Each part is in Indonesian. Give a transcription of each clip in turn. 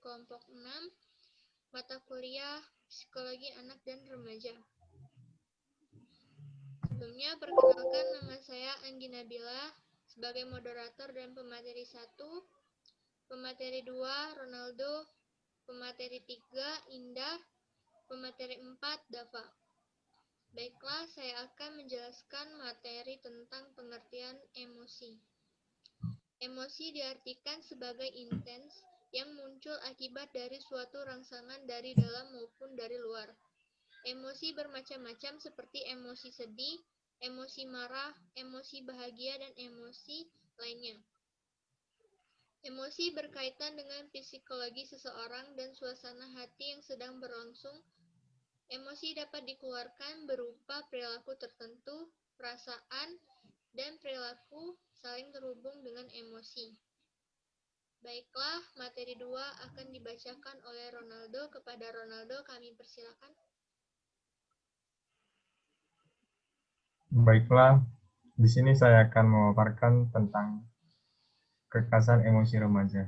kelompok 6, mata kuliah Psikologi Anak dan Remaja. Sebelumnya, perkenalkan nama saya Anggi Nabila sebagai moderator dan pemateri 1, pemateri 2, Ronaldo, pemateri 3, Indah, pemateri 4, Dava. Baiklah, saya akan menjelaskan materi tentang pengertian emosi. Emosi diartikan sebagai intens yang muncul akibat dari suatu rangsangan dari dalam maupun dari luar. Emosi bermacam-macam seperti emosi sedih, emosi marah, emosi bahagia, dan emosi lainnya. Emosi berkaitan dengan psikologi seseorang dan suasana hati yang sedang berlangsung. Emosi dapat dikeluarkan berupa perilaku tertentu, perasaan, dan perilaku saling terhubung dengan emosi. Baiklah, materi 2 akan dibacakan oleh Ronaldo. Kepada Ronaldo, kami persilakan. Baiklah, di sini saya akan memaparkan tentang kekerasan emosi remaja.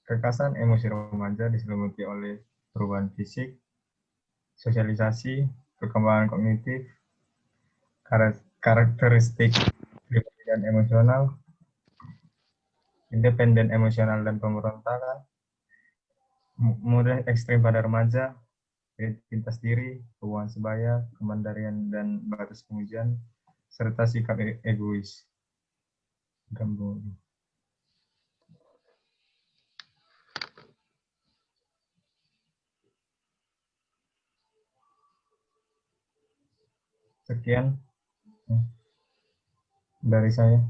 Kekerasan emosi remaja diselimuti oleh perubahan fisik, sosialisasi, perkembangan kognitif, karakteristik pribadi dan emosional, independen emosional dan pemberontakan, mudah ekstrim pada remaja, identitas diri, hubungan sebaya, kemandirian dan batas pengujian, serta sikap egois. Sekian dari saya.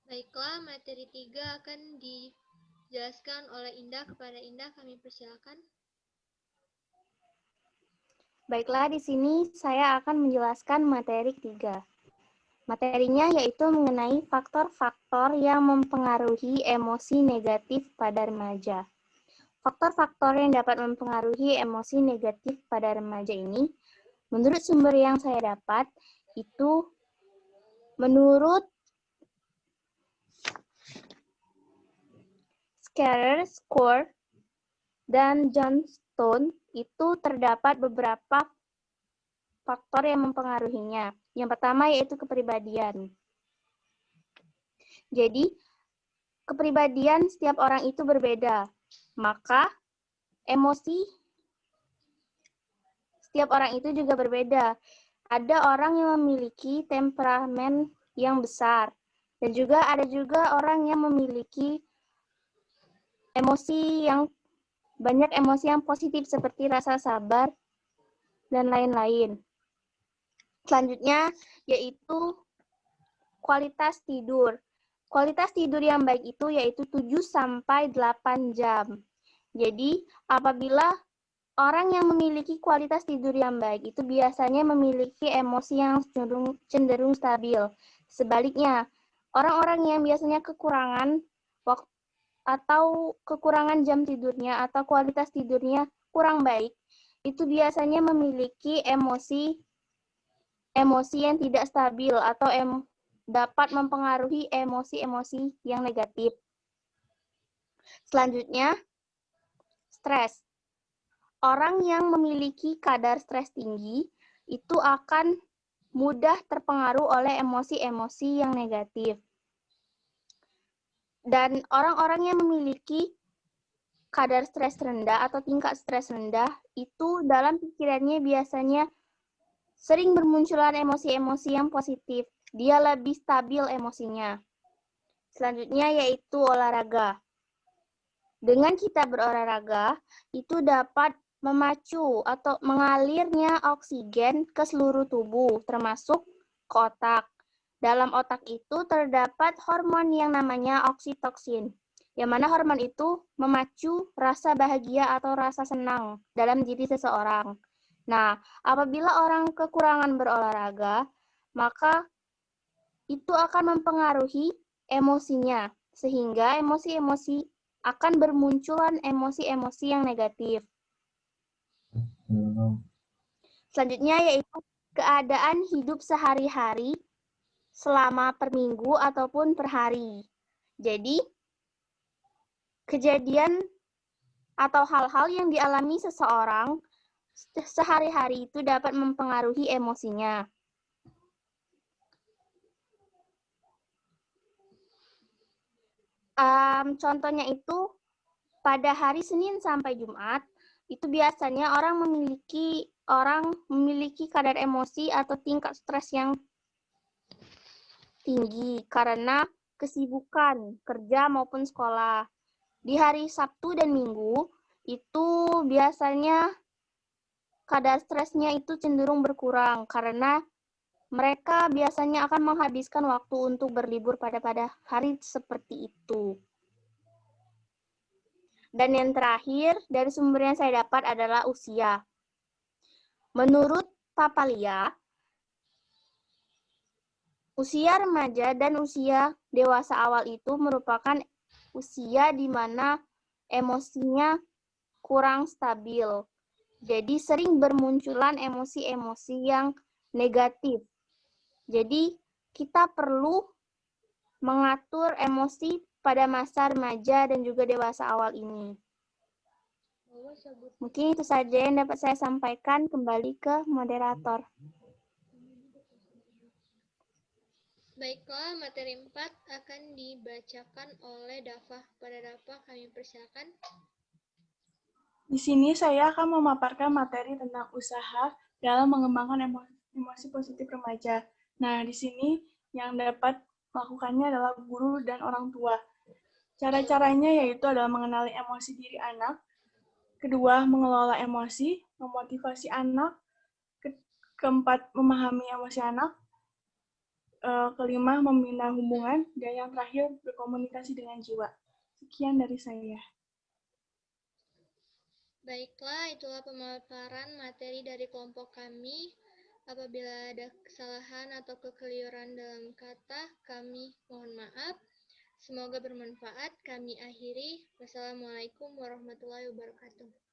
Baiklah, materi 3 akan dijelaskan oleh Indah. Kepada Indah, kami persilakan. Baiklah, di sini saya akan menjelaskan materi 3. Materinya yaitu mengenai faktor-faktor yang mempengaruhi emosi negatif pada remaja. Faktor-faktor yang dapat mempengaruhi emosi negatif pada remaja ini, menurut sumber yang saya dapat, itu menurut Scarer, Score, dan Johnstone, itu terdapat beberapa faktor yang mempengaruhinya. Yang pertama yaitu kepribadian. Jadi, kepribadian setiap orang itu berbeda. Maka, emosi setiap orang itu juga berbeda. Ada orang yang memiliki temperamen yang besar. Dan juga ada juga orang yang memiliki banyak emosi yang positif seperti rasa sabar dan lain-lain. Selanjutnya yaitu kualitas tidur. Kualitas tidur yang baik itu yaitu 7-8 jam. Jadi, apabila orang yang memiliki kualitas tidur yang baik itu biasanya memiliki emosi yang cenderung stabil. Sebaliknya, orang-orang yang biasanya kekurangan waktu atau kekurangan jam tidurnya atau kualitas tidurnya kurang baik, itu biasanya memiliki emosi yang tidak stabil atau dapat mempengaruhi emosi-emosi yang negatif. Selanjutnya, stres. Orang yang memiliki kadar stres tinggi itu akan mudah terpengaruh oleh emosi-emosi yang negatif. Dan orang-orang yang memiliki kadar stres rendah atau tingkat stres rendah itu dalam pikirannya biasanya sering bermunculan emosi-emosi yang positif. Dia lebih stabil emosinya. Selanjutnya yaitu olahraga. Dengan kita berolahraga, itu dapat memacu atau mengalirnya oksigen ke seluruh tubuh, termasuk ke otak. Dalam otak itu terdapat hormon yang namanya oksitoksin, yang mana hormon itu memacu rasa bahagia atau rasa senang dalam diri seseorang. Nah, apabila orang kekurangan berolahraga, maka itu akan mempengaruhi emosinya, sehingga emosi-emosi akan bermunculan emosi-emosi yang negatif. Selanjutnya yaitu keadaan hidup sehari-hari selama per minggu ataupun per hari. Jadi, kejadian atau hal-hal yang dialami seseorang sehari-hari itu dapat mempengaruhi emosinya. Contohnya itu pada hari Senin sampai Jumat, itu biasanya orang memiliki kadar emosi atau tingkat stres yang tinggi karena kesibukan kerja maupun sekolah. Di hari Sabtu dan Minggu, itu biasanya kadar stresnya itu cenderung berkurang karena mereka biasanya akan menghabiskan waktu untuk berlibur pada hari seperti itu. Dan yang terakhir, dari sumber yang saya dapat adalah usia. Menurut Papalia, usia remaja dan usia dewasa awal itu merupakan usia di mana emosinya kurang stabil. Jadi sering bermunculan emosi-emosi yang negatif. Jadi kita perlu mengatur emosi pada masa remaja dan juga dewasa awal ini. Mungkin itu saja yang dapat saya sampaikan. Kembali ke moderator. Baiklah, materi 4 akan dibacakan oleh Dafah. Pada Dafah kami persilakan. Di sini saya akan memaparkan materi tentang usaha dalam mengembangkan emosi positif remaja. Nah, di sini yang dapat melakukannya adalah guru dan orang tua. Cara-caranya yaitu adalah mengenali emosi diri anak, kedua, mengelola emosi, memotivasi anak, keempat, memahami emosi anak, kelima, membina hubungan, dan yang terakhir, berkomunikasi dengan jiwa. Sekian dari saya. Baiklah, itulah pemaparan materi dari kelompok kami. Apabila ada kesalahan atau kekeliruan dalam kata, kami mohon maaf. Semoga bermanfaat. Kami akhiri. Wassalamualaikum warahmatullahi wabarakatuh.